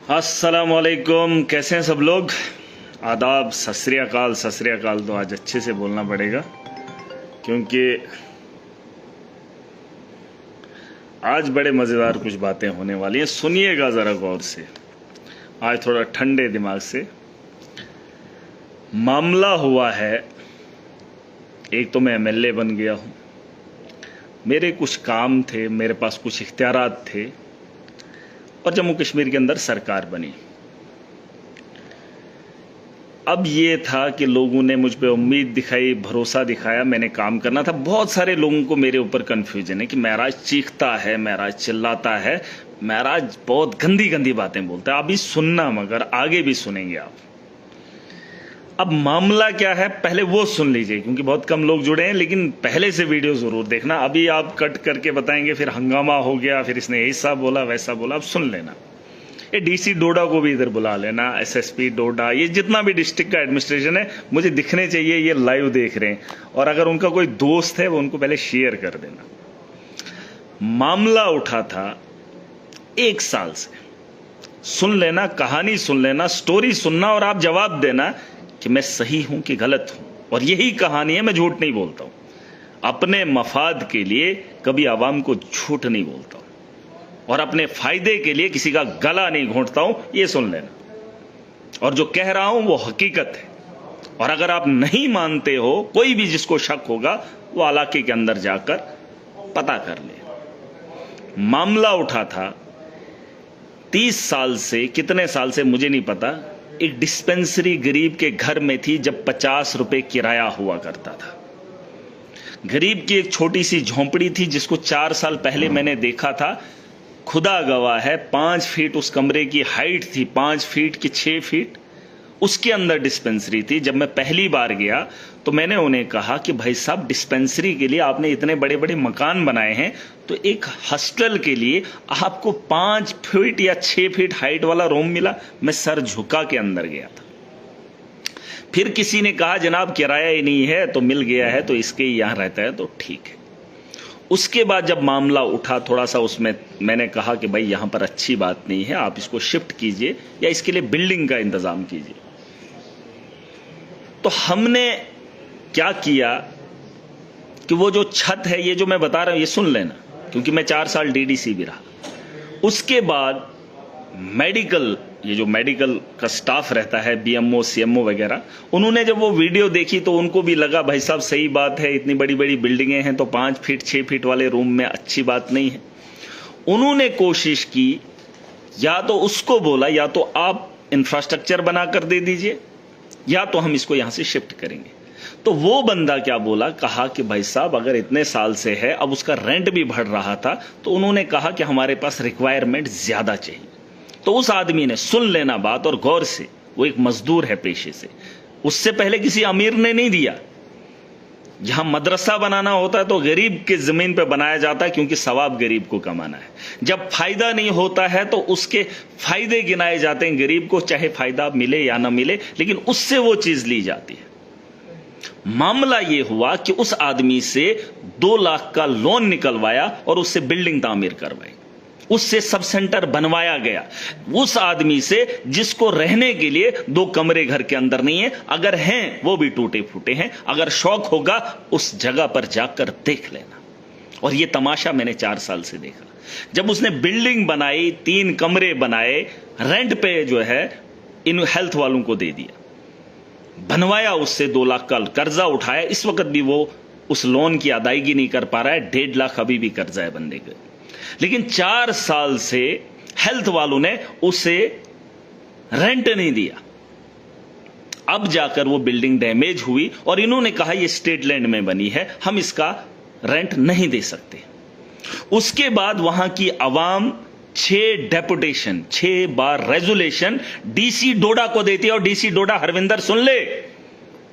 अस्सलामुअलैकुम, कैसे हैं सब लोग। आदाब, सत श्री अकाल। सत श्री अकाल तो आज अच्छे से बोलना पड़ेगा क्योंकि आज बड़े मज़ेदार कुछ बातें होने वाली हैं। सुनिएगा ज़रा गौर से, आज थोड़ा ठंडे दिमाग से। मामला हुआ है, एक तो मैं एमएलए बन गया हूँ, मेरे कुछ काम थे, मेरे पास कुछ इख्तियारात थे और जम्मू कश्मीर के अंदर सरकार बनी। अब ये था कि लोगों ने मुझ पे उम्मीद दिखाई, भरोसा दिखाया, मैंने काम करना था। बहुत सारे लोगों को मेरे ऊपर कन्फ्यूजन है कि महराज चीखता है, महराज चिल्लाता है, महराज बहुत गंदी गंदी बातें बोलता है। अभी सुनना, मगर आगे भी सुनेंगे आप। अब मामला क्या है पहले वो सुन लीजिए, क्योंकि बहुत कम लोग जुड़े हैं, लेकिन पहले से वीडियो जरूर देखना। अभी आप कट करके बताएंगे फिर हंगामा हो गया, फिर इसने ऐसा बोला वैसा बोला। अब सुन लेना। ये डीसी डोडा को भी इधर बुला लेना, एसएसपी डोडा, ये जितना भी डिस्ट्रिक्ट का एडमिनिस्ट्रेशन है, मुझे दिखने चाहिए ये लाइव देख रहे हैं। और अगर उनका कोई दोस्त है वो उनको पहले शेयर कर देना। मामला उठा था 1 साल से। सुन लेना, कहानी सुन लेना, स्टोरी सुनना और आप जवाब देना कि मैं सही हूं कि गलत हूं। और यही कहानी है, मैं झूठ नहीं बोलता हूं। अपने मफाद के लिए कभी आवाम को झूठ नहीं बोलता हूं और अपने फायदे के लिए किसी का गला नहीं घोंटता हूं, ये सुन लेना। और जो कह रहा हूं वो हकीकत है। और अगर आप नहीं मानते हो, कोई भी जिसको शक होगा वो इलाके के अंदर जाकर पता कर ले। मामला उठा था 30 साल से, कितने साल से मुझे नहीं पता, एक डिस्पेंसरी गरीब के घर में थी जब 50 रुपए किराया हुआ करता था। गरीब की एक छोटी सी झोंपड़ी थी जिसको 4 साल पहले मैंने देखा था। खुदा गवाह है, 5 फीट उस कमरे की हाइट थी, 5 फीट की 6 फीट उसके अंदर डिस्पेंसरी थी। जब मैं पहली बार गया तो मैंने उन्हें कहा कि भाई साहब, डिस्पेंसरी के लिए आपने इतने बड़े बड़े मकान बनाए हैं, तो एक हॉस्टल के लिए आपको 5 फीट या 6 फीट हाइट वाला रूम मिला। मैं सर झुका के अंदर गया था। फिर किसी ने कहा जनाब किराया ही नहीं है, तो मिल गया है तो इसके ही यहां रहता है, तो ठीक है। उसके बाद जब मामला उठा थोड़ा सा, उसमें मैंने कहा कि भाई यहां पर अच्छी बात नहीं है, आप इसको शिफ्ट कीजिए या इसके लिए बिल्डिंग का इंतजाम कीजिए। तो हमने क्या किया कि वो जो छत है, ये जो मैं बता रहा हूं ये सुन लेना, क्योंकि मैं 4 साल डीडीसी भी रहा। उसके बाद मेडिकल, ये जो मेडिकल का स्टाफ रहता है, बीएमओ सीएमओ वगैरह, उन्होंने जब वो वीडियो देखी तो उनको भी लगा भाई साहब सही बात है, इतनी बड़ी बड़ी बिल्डिंगें हैं तो 5 फीट 6 फीट वाले रूम में अच्छी बात नहीं है। उन्होंने कोशिश की, या तो उसको बोला या तो आप इंफ्रास्ट्रक्चर बनाकर दे दीजिए या तो हम इसको यहां से शिफ्ट करेंगे। तो वो बंदा क्या बोला, कहा कि भाई साहब अगर इतने साल से है, अब उसका रेंट भी बढ़ रहा था, तो उन्होंने कहा कि हमारे पास रिक्वायरमेंट ज्यादा चाहिए। तो उस आदमी ने, सुन लेना बात और गौर से, वो एक मजदूर है पेशे से, उससे पहले किसी अमीर ने नहीं दिया। जहां मदरसा बनाना होता है तो गरीब के जमीन पे बनाया जाता है, क्योंकि सवाब गरीब को कमाना है। जब फायदा नहीं होता है तो उसके फायदे गिनाए जाते हैं गरीब को, चाहे फायदा मिले या ना मिले, लेकिन उससे वो चीज ली जाती है। मामला ये हुआ कि उस आदमी से 2 लाख का लोन निकलवाया और उससे बिल्डिंग तामीर करवाई, उससे सब सेंटर बनवाया गया। उस आदमी से जिसको रहने के लिए 2 कमरे घर के अंदर नहीं है, अगर हैं वो भी टूटे फूटे हैं। अगर शौक होगा उस जगह पर जाकर देख लेना। और ये तमाशा मैंने 4 साल से देखा। जब उसने बिल्डिंग बनाई, 3 कमरे बनाए, रेंट पे जो है इन हेल्थ वालों को दे दिया, बनवाया, उससे 2 लाख का कर्जा उठाया। इस वक्त भी वो उस लोन की अदायगी नहीं कर पा रहा है, 1.5 लाख अभी भी कर्जा है बंदे का। लेकिन 4 साल से हेल्थ वालों ने उसे रेंट नहीं दिया। अब जाकर वो बिल्डिंग डैमेज हुई और इन्होंने कहा ये स्टेट लैंड में बनी है, हम इसका रेंट नहीं दे सकते। उसके बाद वहां की आवाम 6 डेपुटेशन, 6 बार रेजोल्यूशन डीसी डोडा को देती है। और डीसी डोडा, हरविंदर सुन ले,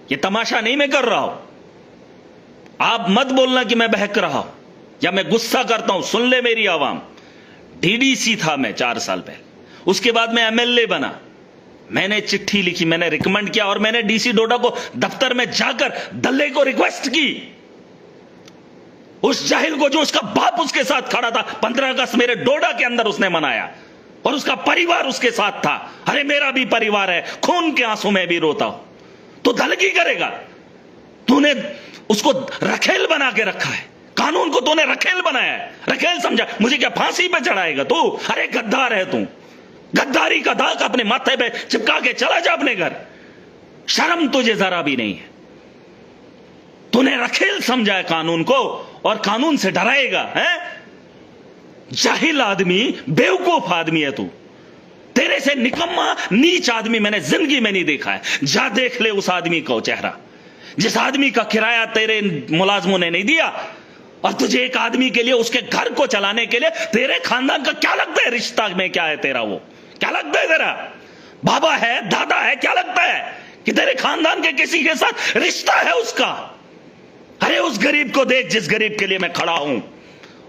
ये तमाशा नहीं मैं कर रहा हूं, आप मत बोलना कि मैं बहक रहा हूं या मैं गुस्सा करता हूं। सुन ले मेरी आवाम, डीडीसी था मैं 4 साल पहले, उसके बाद मैं एमएलए बना, मैंने चिट्ठी लिखी, मैंने रिकमेंड किया और मैंने डीसी डोडा को दफ्तर में जाकर दल्ले को रिक्वेस्ट की, उस जाहिल को जो उसका बाप उसके साथ खड़ा था। 15 अगस्त मेरे डोडा के अंदर उसने मनाया, और उसका परिवार उसके साथ था। अरे मेरा भी परिवार है, खून के आंसू में भी रोता हूं। तो दलगी करेगा? तूने उसको रखेल बना के रखा है, कानून को तूने रखेल बनाया है, रखेल समझा। मुझे क्या फांसी पे चढ़ाएगा तू? अरे गद्दार है तू, गद्दारी का दाग अपने माथे पे चिपका के चला जा अपने घर। शर्म तुझे जरा भी नहीं है। तूने रखेल समझा है कानून को और कानून से डराएगा है? जाहिल आदमी, बेवकूफ आदमी है तू। तेरे से निकम्मा नीच आदमी मैंने जिंदगी में नहीं देखा है। जा देख ले उस आदमी को चेहरा, जिस आदमी का किराया तेरे मुलाजमों ने नहीं दिया, और तुझे एक आदमी के लिए, उसके घर को चलाने के लिए, तेरे खानदान का क्या लगता है? रिश्ता में क्या है तेरा? वो क्या लगता है तेरा? बाबा है, दादा है? क्या लगता है कि तेरे खानदान के किसी के साथ रिश्ता है उसका? अरे उस गरीब को देख जिस गरीब के लिए मैं खड़ा हूं,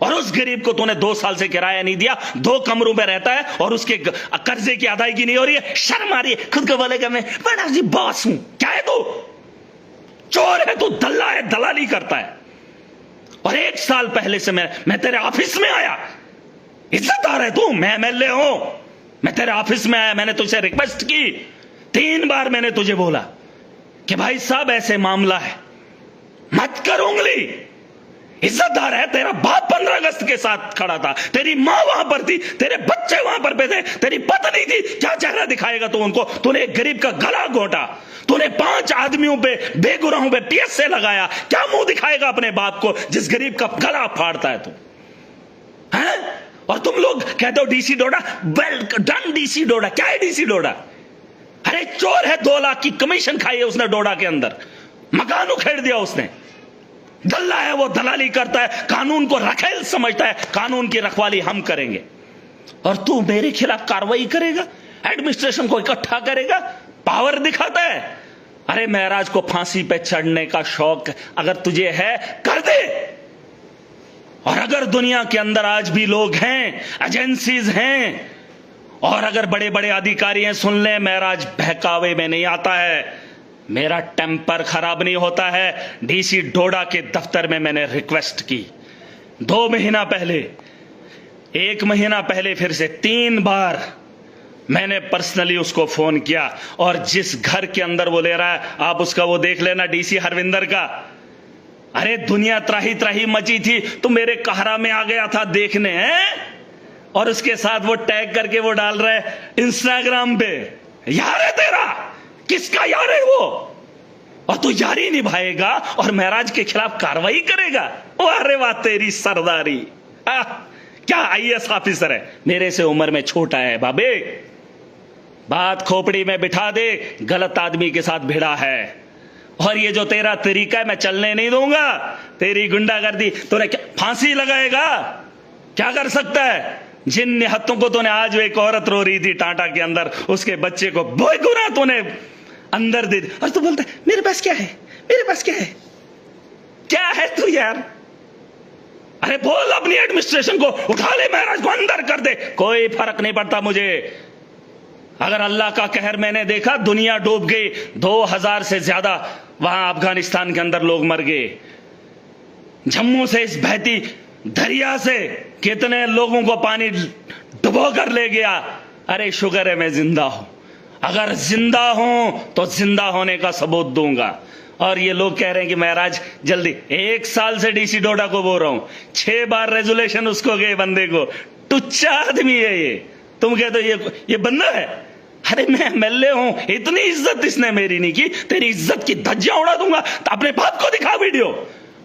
और उस गरीब को तूने 2 साल से किराया नहीं दिया, 2 कमरों में रहता है और उसके कर्जे की अदायगी नहीं हो रही है। शर्म आ रही है? खुद को बोलेगा मैं बड़ा जी बॉस हूं। क्या है तू? चोर है तू, दल्ला है, दलाली करता है। और 1 साल पहले से मैं तेरे ऑफिस में आया, इज्जतदार है तू, मैं एमएलए हूं, मैं तेरे ऑफिस में आया, मैंने तुझसे रिक्वेस्ट की, 3 बार मैंने तुझे बोला कि भाई साहब ऐसे मामला है, मत कर उंगली। इज्जतदार है, तेरा बाप 15 अगस्त के साथ खड़ा था, तेरी मां वहां पर थी, तेरे बच्चे वहां पर थे, तेरी पत्नी थी। क्या चेहरा दिखाएगा तू उनको? तूने एक गरीब का गला घोटा, तूने 5 आदमियों पे, बेगुनाहों पे पीएसए लगाया। क्या मुंह दिखाएगा अपने बाप को जिस गरीब का गला फाड़ता है तू? हैं? और तुम लोग कहते हो डीसी डोडा, वेल डन डीसी डोडा। क्या है डीसी डोडा? अरे चोर है, 2 लाख की कमीशन खाई है उसने डोडा के अंदर, मकान उखेड़ दिया उसने। दल्ला है वो, दलाली करता है, कानून को रखेल समझता है, कानून की रखवाली हम करेंगे। और तू मेरे खिलाफ कार्रवाई करेगा, एडमिनिस्ट्रेशन को इकट्ठा करेगा, पावर दिखाता है। अरे महराज को फांसी पे चढ़ने का शौक अगर तुझे है, कर दे। और अगर दुनिया के अंदर आज भी लोग हैं, एजेंसीज हैं, और अगर बड़े बड़े अधिकारी हैं, सुन ले, महराज बहकावे में नहीं आता है, मेरा टेम्पर खराब नहीं होता है। डीसी डोडा के दफ्तर में मैंने रिक्वेस्ट की 2 महीना पहले, 1 महीना पहले, फिर से 3 बार मैंने पर्सनली उसको फोन किया। और जिस घर के अंदर वो ले रहा है, आप उसका वो देख लेना, डीसी हरविंदर का। अरे दुनिया त्राही त्राही मची थी, तो मेरे कहरा में आ गया था देखने हैं, और उसके साथ वो टैग करके वो डाल रहा है इंस्टाग्राम पे, यार है तेरा, किसका यार है वो? और तू यारी निभाएगा और महराज के खिलाफ कार्रवाई करेगा? अरे वाह तेरी सरदारी। क्या आईएएस ऑफिसर है, मेरे से उम्र में छोटा है बाबे। बात खोपड़ी में बिठा दे, गलत आदमी के साथ भिड़ा है। और ये जो तेरा तरीका है, मैं चलने नहीं दूंगा। तेरी गुंडागर्दी, तूने क्या फांसी लगाएगा? क्या कर सकता है? जिन निहत्तों को तूने, आज एक औरत रो रही थी टाटा के अंदर, उसके बच्चे को बेगुनाह तूने अंदर दे दी, और तू बोलता है मेरे पास क्या है, मेरे पास क्या है? क्या है तू यार? अरे बोल अपनी एडमिनिस्ट्रेशन को, उठा ले महराज को अंदर कर दे, कोई फर्क नहीं पड़ता मुझे। अगर अल्लाह का कहर मैंने देखा, दुनिया डूब गई, 2000 से ज्यादा वहां अफगानिस्तान के अंदर लोग मर गए। जम्मू से इस बहती दरिया से कितने लोगों को पानी डुबो कर ले गया। अरे शुक्र है मैं जिंदा हूं, अगर जिंदा हूं तो जिंदा होने का सबूत दूंगा। और ये लोग कह रहे हैं कि महराज जल्दी, 1 साल से डीसी डोडा को बोल रहा हूं, 6 बार रेजोल्यूशन उसको गए बंदे को। टुच्चा आदमी है ये, तुम कहते हो ये बंदा है? अरे मैं एमएलए हूं, इतनी इज्जत इसने मेरी नहीं की, तेरी इज्जत की धज्जियां उड़ा दूंगा। तो अपने बाप को दिखा वीडियो,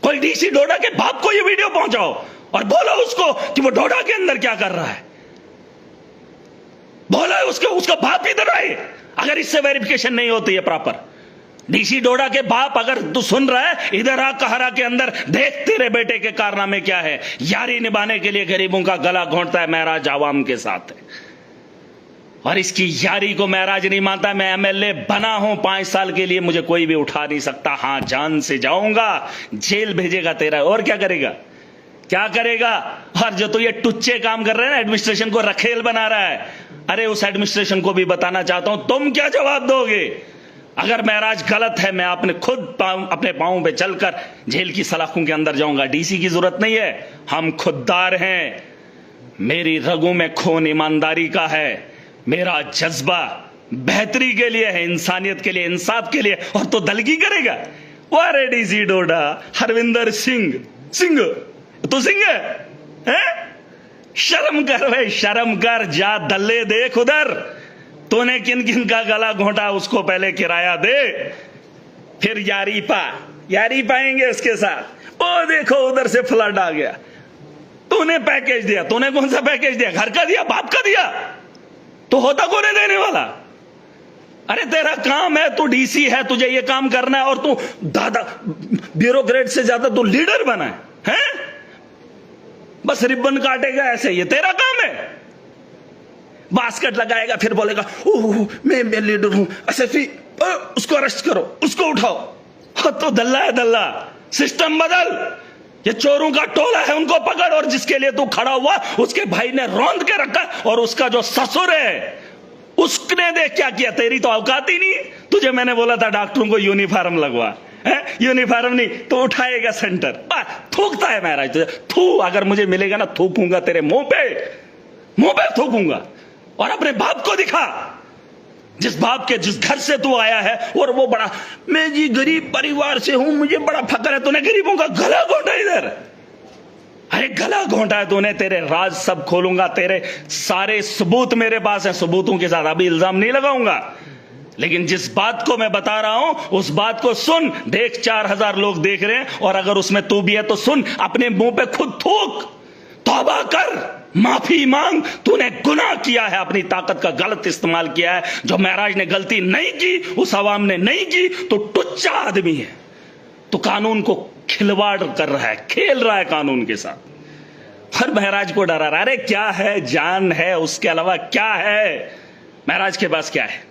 कोई डीसी डोडा के बाप को ये वीडियो पहुंचाओ और बोलो उसको कि वो डोडा के अंदर क्या कर रहा है। बोलो उसका बाप इधर आए। अगर इससे वेरिफिकेशन नहीं होती है प्रॉपर, डीसी डोडा के बाप अगर तू सुन रहा है, इधर आ कहरा के अंदर, देख तेरे बेटे के कारनामे क्या है। यारी निभाने के लिए गरीबों का गला घोंटता है महराज, आवाम के साथ है। और इसकी यारी को महराज नहीं मानता। मैं एमएलए बना हूं 5 साल के लिए, मुझे कोई भी उठा नहीं सकता। हां जान से जाऊंगा, जेल भेजेगा तेरा, और क्या करेगा, क्या करेगा। और जो तो ये टुच्चे काम कर रहे हैं ना, एडमिनिस्ट्रेशन को रखेल बना रहा है, अरे उस एडमिनिस्ट्रेशन को भी बताना चाहता हूं, तुम क्या जवाब दोगे? अगर महराज गलत है, मैं अपने खुद अपने पांवों पे चलकर जेल की सलाखों के अंदर जाऊंगा। डीसी की जरूरत नहीं है, हम खुददार हैं। मेरी रगों में खून ईमानदारी का है, मेरा जज्बा बेहतरी के लिए है, इंसानियत के लिए, इंसाफ के लिए, और तो दलगी करेगा। वारे डीसी डोडा, हरविंदर सिंह, सिंह तो सिंह है? शर्म कर भाई, शर्म कर, जा दल्ले देख उधर, तूने किन किन का गला घोंटा उसको पहले किराया दे, फिर यारी पाएंगे उसके साथ। ओ देखो उधर से फ्लड आ गया, तूने पैकेज दिया, तूने कौन सा पैकेज दिया? घर का दिया, बाप का दिया? तो होता कौन है देने वाला? अरे तेरा काम है, तू डीसी है, तुझे ये काम करना है, और तू दादा ब्यूरोक्रेट से ज्यादा तू लीडर बना है? बस रिबन काटेगा ऐसे, ये तेरा काम है? बास्केट लगाएगा, फिर बोलेगा ओह मैं लीडर हूं, एसएसपी उसको अरेस्ट करो, उसको उठाओ। हाँ तो दल्ला है दल्ला, सिस्टम बदल। ये चोरों का टोला है, उनको पकड़, और जिसके लिए तू खड़ा हुआ उसके भाई ने रौंद के रखा, और उसका जो ससुर है उसने देख क्या किया। तेरी तो औकात ही नहीं। तुझे मैंने बोला था डॉक्टरों को यूनिफॉर्म लगवा, यूनिफॉर्म नहीं तो उठाएगा सेंटर। थूकता है महाराज तुझे, थू अगर मुझे मिलेगा ना थूकूंगा तेरे मुंह पे थूकूंगा। और अपने बाप को दिखा, जिस बाप के जिस घर से तू आया है, और वो बड़ा मैं जी गरीब परिवार से हूं, मुझे बड़ा फक्र है। तूने गरीबों का गला घोंटा इधर, अरे गला घोंटा है तूने। तेरे राज सब खोलूंगा, तेरे सारे सबूत मेरे पास है, सबूतों के साथ अभी इल्जाम नहीं लगाऊंगा, लेकिन जिस बात को मैं बता रहा हूं उस बात को सुन। देख 4000 लोग देख रहे हैं, और अगर उसमें तू भी है तो सुन, अपने मुंह पे खुद थूक, तौबा कर, माफी मांग। तूने गुनाह किया है, अपनी ताकत का गलत इस्तेमाल किया है। जो महराज ने गलती नहीं की, उस अवाम ने नहीं की, तो टुच्चा आदमी है, तो कानून को खिलवाड़ कर रहा है, खेल रहा है कानून के साथ। हर महराज को डरा रहा है। अरे क्या है, जान है, उसके अलावा क्या है महराज के पास? क्या है?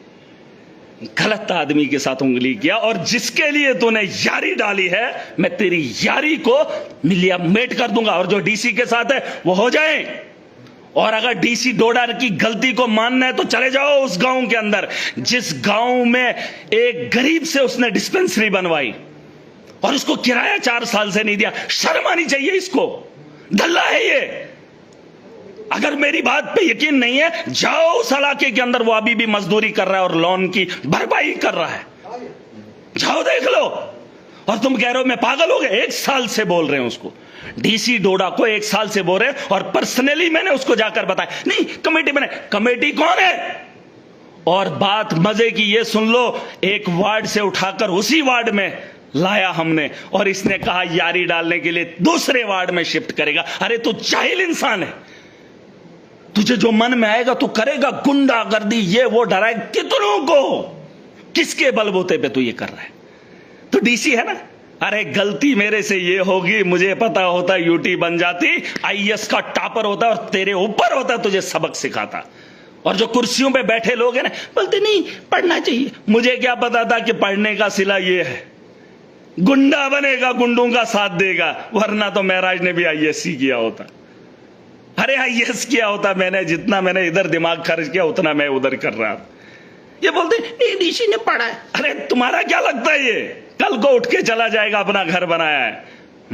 गलत आदमी के साथ उंगली किया, और जिसके लिए तूने यारी डाली है, मैं तेरी यारी को मिलियामेट कर दूंगा। और जो डीसी के साथ है वो हो जाए, और अगर डीसी डोडा की गलती को मानना है तो चले जाओ उस गांव के अंदर, जिस गांव में एक गरीब से उसने डिस्पेंसरी बनवाई और उसको किराया 4 साल से नहीं दिया। शर्म आनी चाहिए इसको, दल्ला है ये। अगर मेरी बात पे यकीन नहीं है, जाओ उस इलाके के अंदर, वो अभी भी मजदूरी कर रहा है और लोन की भरपाई कर रहा है, जाओ देख लो। और तुम कह रहे हो मैं पागल हो गया? 1 साल से बोल रहे हैं उसको, डीसी डोडा को 1 साल से बोल रहे हैं, और पर्सनली मैंने उसको जाकर बताया, नहीं कमेटी बने। कमेटी कौन है? और बात मजे की ये सुन लो, एक वार्ड से उठाकर उसी वार्ड में लाया हमने, और इसने कहा यारी डालने के लिए दूसरे वार्ड में शिफ्ट करेगा। अरे तू जाहिल इंसान है, तुझे जो मन में आएगा तू करेगा, गुंडागर्दी ये वो डराए कितनों को, किसके बलबूते पे तू ये कर रहा है? तो डीसी है ना। अरे गलती मेरे से ये होगी, मुझे पता होता यूटी बन जाती, आईएएस का टॉपर होता और तेरे ऊपर होता, तुझे सबक सिखाता। और जो कुर्सियों पे बैठे लोग हैं ना, बोलते नहीं पढ़ना चाहिए। मुझे क्या पता था कि पढ़ने का सिला ये है, गुंडा बनेगा, गुंडों का साथ देगा, वरना तो महराज ने भी आईएएस किया होता। अरे आईएएस किया होता मैंने, जितना मैंने इधर दिमाग खर्च किया उतना मैं उधर कर रहा। ये बोलते नहीं डीसी ने पढ़ा है। अरे तुम्हारा क्या लगता है ये कल को उठ के चला जाएगा, अपना घर बनाया है?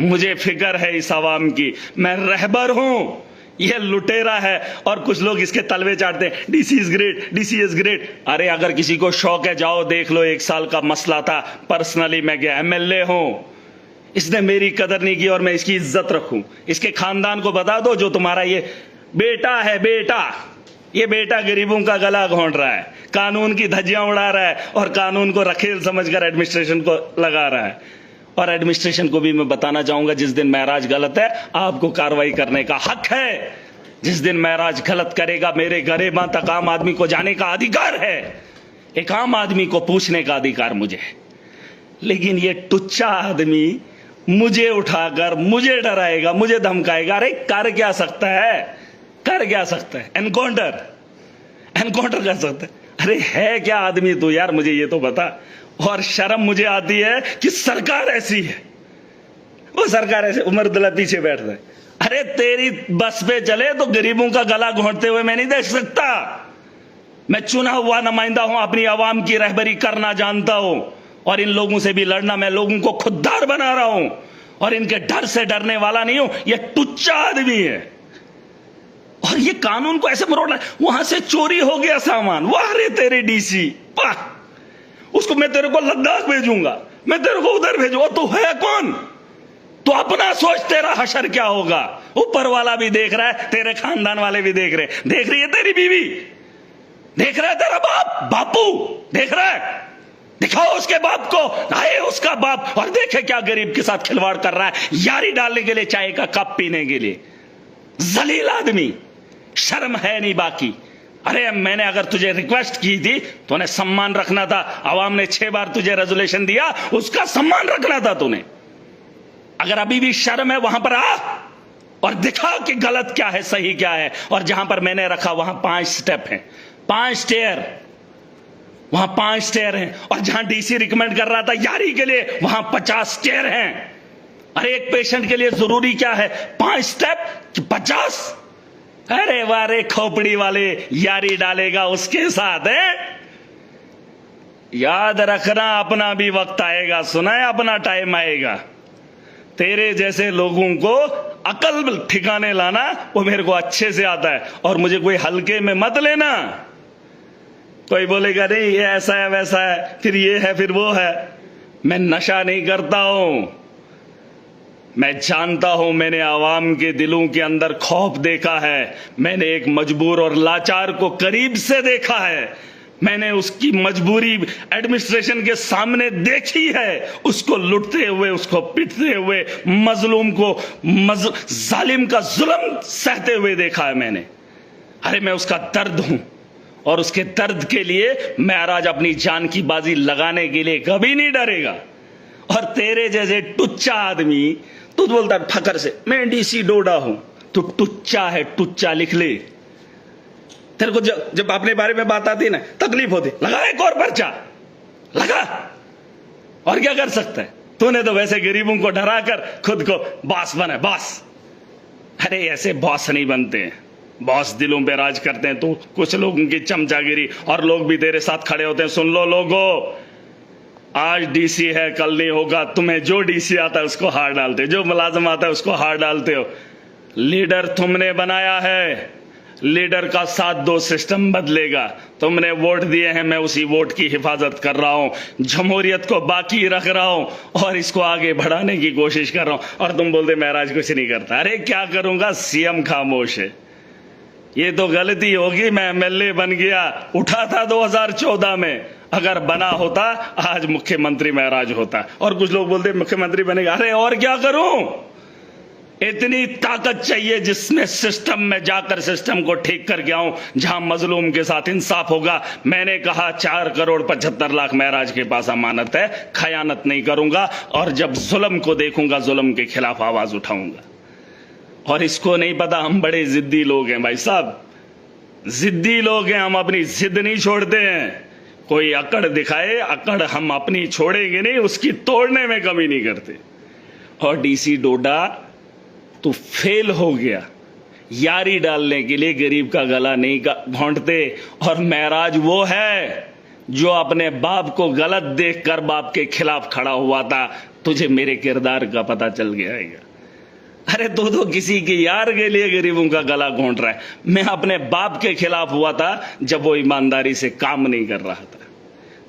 मुझे फिक्र है इस आवाम की, मैं रहबर हूं, ये लुटेरा है। और कुछ लोग इसके तलवे चाटते हैं, DC is great, DC is great. अरे अगर किसी को शौक है जाओ देख लो, 1 साल का मसला था, पर्सनली मैं गया, एमएलए हूं, इसने मेरी कदर नहीं की और मैं इसकी इज्जत रखूं। इसके खानदान को बता दो, जो तुम्हारा ये बेटा है, ये बेटा गरीबों का गला घोंट रहा है, कानून की धज्जियां उड़ा रहा है, और कानून को रखेल समझकर एडमिनिस्ट्रेशन को लगा रहा है। और एडमिनिस्ट्रेशन को भी मैं बताना चाहूंगा, जिस दिन महराज गलत है आपको कार्रवाई करने का हक है। जिस दिन महराज गलत करेगा, मेरे गरेबां तक आम आदमी को जाने का अधिकार है, एक आम आदमी को पूछने का अधिकार मुझे है। लेकिन ये टुच्चा आदमी मुझे उठाकर मुझे डराएगा, मुझे धमकाएगा। अरे कर क्या सकता है, कर क्या सकता है? एनकाउंटर कर सकता है। अरे है क्या आदमी तू यार, मुझे ये तो बता। और शर्म मुझे आती है कि सरकार ऐसी है, वो सरकार ऐसे उमर अब्दुल्ला पीछे बैठ रहे। अरे तेरी बस पे चले तो गरीबों का गला घोंटते हुए मैं नहीं देख सकता। मैं चुना हुआ नुमाइंदा हूं, अपनी आवाम की रहबरी करना जानता हूं, और इन लोगों से भी लड़ना। मैं लोगों को खुददार बना रहा हूं, और इनके डर से डरने वाला नहीं हूं। यह टुच्चा आदमी है, और ये कानून को ऐसे मरोड़ रहा है। वहां से चोरी हो गया सामान, वाह रे तेरे डीसी, वाह, उसको मैं तेरे को लद्दाख भेजूंगा, मैं तेरे को उधर भेजूंगा। तू है कौन? तो अपना सोच, तेरा हशर क्या होगा। ऊपर वाला भी देख रहा है, तेरे खानदान वाले भी देख रही है तेरी बीवी, देख रहा है तेरा बाप, बापू देख रहा है। दिखाओ उसके बाप को, आए उसका बाप और देखे क्या गरीब के साथ खिलवाड़ कर रहा है, यारी डालने के लिए, चाय का कप पीने के लिए। जलील आदमी, शर्म है नहीं बाकी। अरे मैंने अगर तुझे रिक्वेस्ट की थी तो उन्हें सम्मान रखना था। आवाम ने 6 बार तुझे रेजोल्यूशन दिया, उसका सम्मान रखना था तूने। अगर अभी भी शर्म है, वहां पर आ और दिखा कि गलत क्या है, सही क्या है। और जहां पर मैंने रखा वहां 5 स्टेप हैं, 5 स्टेयर, वहां 5 स्टेयर हैं। और जहां डीसी रिकमेंड कर रहा था यारी के लिए, वहां 50 स्टेयर हैं। अरे एक पेशेंट के लिए जरूरी क्या है, 5 स्टेप कि 50? अरे वारे खोपड़ी वाले, यारी डालेगा उसके साथ है। याद रखना, अपना भी वक्त आएगा, सुना है, अपना टाइम आएगा। तेरे जैसे लोगों को अकल ठिकाने लाना वो मेरे को अच्छे से आता है, और मुझे कोई हल्के में मत लेना। कोई बोलेगा नहीं ये ऐसा है वैसा है, फिर ये है फिर वो है। मैं नशा नहीं करता हूं, मैं जानता हूं, मैंने आवाम के दिलों के अंदर खौफ देखा है, मैंने एक मजबूर और लाचार को करीब से देखा है, मैंने उसकी मजबूरी एडमिनिस्ट्रेशन के सामने देखी है, उसको लुटते हुए, उसको पीटते हुए, मजलूम को जालिम का जुल्म सहते हुए देखा है मैंने। अरे मैं उसका दर्द हूं, और उसके दर्द के लिए महराज अपनी जान की बाजी लगाने के लिए कभी नहीं डरेगा। और तेरे जैसे टुच्चा आदमी, तू बोलता है फकर से मैं डीसी डोडा हूं, तू टुच्चा है, टुच्चा लिख ले। तेरे को जब अपने बारे में बात आती है ना, तकलीफ होती, लगा एक और पर्चा लगा, और क्या कर सकता है। तूने तो वैसे गरीबों को डराकर खुद को बॉस बना, बॉस। अरे ऐसे बॉस नहीं बनते हैं, बॉस दिलों पे राज करते हैं। तो कुछ लोगों की चमचागिरी, और लोग भी तेरे साथ खड़े होते हैं। सुन लो लोगों, आज डीसी है, कल नहीं होगा। तुम्हें जो डीसी आता है उसको हार डालते हो, जो मुलाजिम आता है उसको हार डालते हो। लीडर तुमने बनाया है, लीडर का साथ दो, सिस्टम बदलेगा। तुमने वोट दिए हैं, मैं उसी वोट की हिफाजत कर रहा हूं, जमहूरियत को बाकी रख रहा हूं, और इसको आगे बढ़ाने की कोशिश कर रहा हूं। और तुम बोलते महराज कुछ नहीं करता। अरे क्या करूंगा, सीएम खामोश है। ये तो गलती होगी, मैं एमएलए बन गया, उठा था 2014 में, अगर बना होता आज मुख्यमंत्री महराज होता। और कुछ लोग बोलते मुख्यमंत्री बनेगा, अरे और क्या करूं। इतनी ताकत चाहिए जिसमें सिस्टम में जाकर सिस्टम को ठीक करके आऊं, जहां मजलूम के साथ इंसाफ होगा। मैंने कहा 4,75,00,000 महराज के पास अमानत है, खयानत नहीं करूंगा, और जब जुल्म को देखूंगा जुल्म के खिलाफ आवाज उठाऊंगा। और इसको नहीं पता हम बड़े जिद्दी लोग हैं भाई साहब, जिद्दी लोग हैं, हम अपनी जिद नहीं छोड़ते हैं। कोई अकड़ दिखाए, अकड़ हम अपनी छोड़ेंगे नहीं, उसकी तोड़ने में कमी नहीं करते। और डीसी डोडा तो फेल हो गया, यारी डालने के लिए गरीब का गला नहीं घोंटते। और महराज वो है जो अपने बाप को गलत देखकर बाप के खिलाफ खड़ा हुआ था। तुझे मेरे किरदार का पता चल गया है। अरे तो किसी के यार के लिए गरीबों का गला घोंट रहा है। मैं अपने बाप के खिलाफ हुआ था जब वो ईमानदारी से काम नहीं कर रहा था।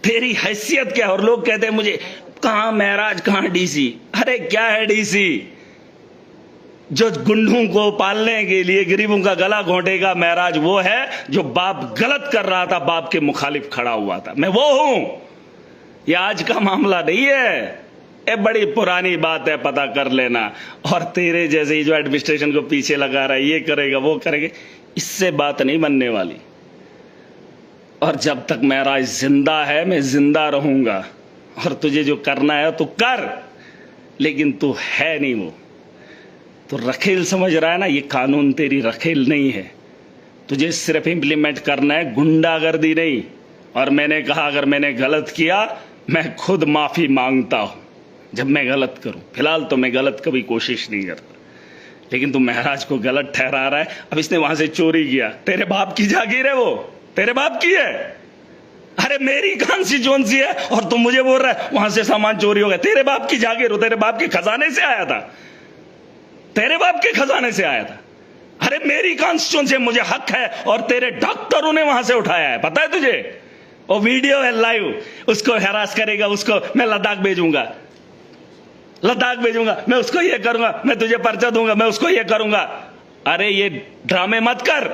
तेरी हैसियत क्या है? और लोग कहते हैं मुझे, कहां महराज, कहां डीसी। अरे क्या है डीसी? जो गुंडों को पालने के लिए गरीबों का गला घोंटेगा, महराज वो है जो बाप गलत कर रहा था, बाप के मुखालिफ खड़ा हुआ था। मैं वो हूं। ये आज का मामला नहीं है, ये बड़ी पुरानी बात है, पता कर लेना। और तेरे जैसे ही जो एडमिनिस्ट्रेशन को पीछे लगा रहा है, ये करेगा वो करेगा, इससे बात नहीं बनने वाली। और जब तक महराज जिंदा है, मैं जिंदा रहूंगा। और तुझे जो करना है तो कर, लेकिन तू है नहीं वो। तो रखेल समझ रहा है ना, ये कानून तेरी रखेल नहीं है। तुझे सिर्फ इंप्लीमेंट करना है, गुंडागर्दी नहीं। और मैंने कहा अगर मैंने गलत किया, मैं खुद माफी मांगता हूं जब मैं गलत करूं। फिलहाल तो मैं गलत कभी कोशिश नहीं करता, लेकिन तू महराज को गलत ठहरा रहा है। अब इसने वहां से चोरी किया, तेरे बाप की जागीर है, वो तेरे बाप की है। अरे मेरी कॉन्स्टिट्यूएंसी है और तुम मुझे बोल रहा है वहां से सामान चोरी हो गया। तेरे बाप की जागीर हो, तेरे बाप के खजाने से आया था, तेरे बाप के खजाने से आया था। अरे मेरी कॉन्स्टिट्यूंसी, मुझे हक है, और तेरे डॉक्टरों ने वहां से उठाया है, पता है तुझे? वो वीडियो है लाइव, उसको हैरास करेगा, उसको मैं लद्दाख भेजूंगा, मैं उसको ये करूंगा, मैं तुझे पर्चा दूंगा, मैं उसको ये करूंगा। अरे ये ड्रामे मत कर।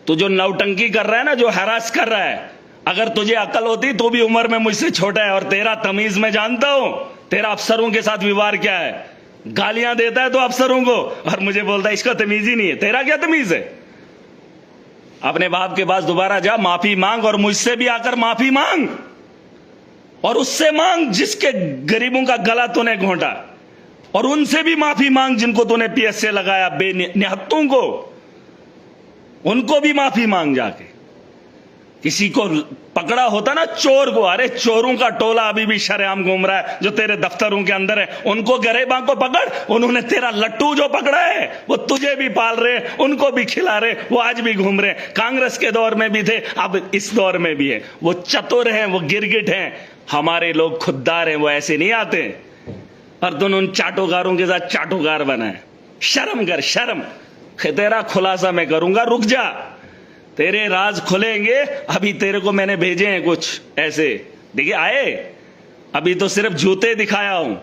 तू जो नौटंकी कर रहा है ना, जो हैरास कर रहा है, अगर तुझे अकल होती तो भी उम्र में मुझसे छोटा है, और तेरा तमीज मैं जानता हूं। तेरा अफसरों के साथ व्यवहार क्या है, गालियां देता है तो अफसरों को, और मुझे बोलता है इसका तमीज ही नहीं है। तेरा क्या तमीज है? अपने बाप के पास दोबारा जा, माफी मांग, और मुझसे भी आकर माफी मांग, और उससे मांग जिसके गरीबों का गला तूने घोंटा, और उनसे भी माफी मांग जिनको तूने पीएस से लगाया, बेनिहत्तों को, उनको भी माफी मांग जाके। किसी को पकड़ा होता ना चोर को, अरे चोरों का टोला अभी भी शरेआम घूम रहा है जो तेरे दफ्तरों के अंदर है, उनको गरीबां को पकड़। उन्होंने तेरा लट्टू जो पकड़ा है वो तुझे भी पाल रहे, उनको भी खिला रहे, वो आज भी घूम रहे। कांग्रेस के दौर में भी थे, अब इस दौर में भी है। वो चतुर हैं, वो गिरगिट हैं, हमारे लोग खुददार हैं, वो ऐसे नहीं आते। और दोनों उन चाटोगारों के साथ चाटोगार बनाए। शर्म कर, शर्म। तेरा खुलासा मैं करूंगा, रुक जा, तेरे राज खुलेंगे। अभी तेरे को मैंने भेजे हैं कुछ ऐसे, देखिए आए, अभी तो सिर्फ जूते दिखाया हूं।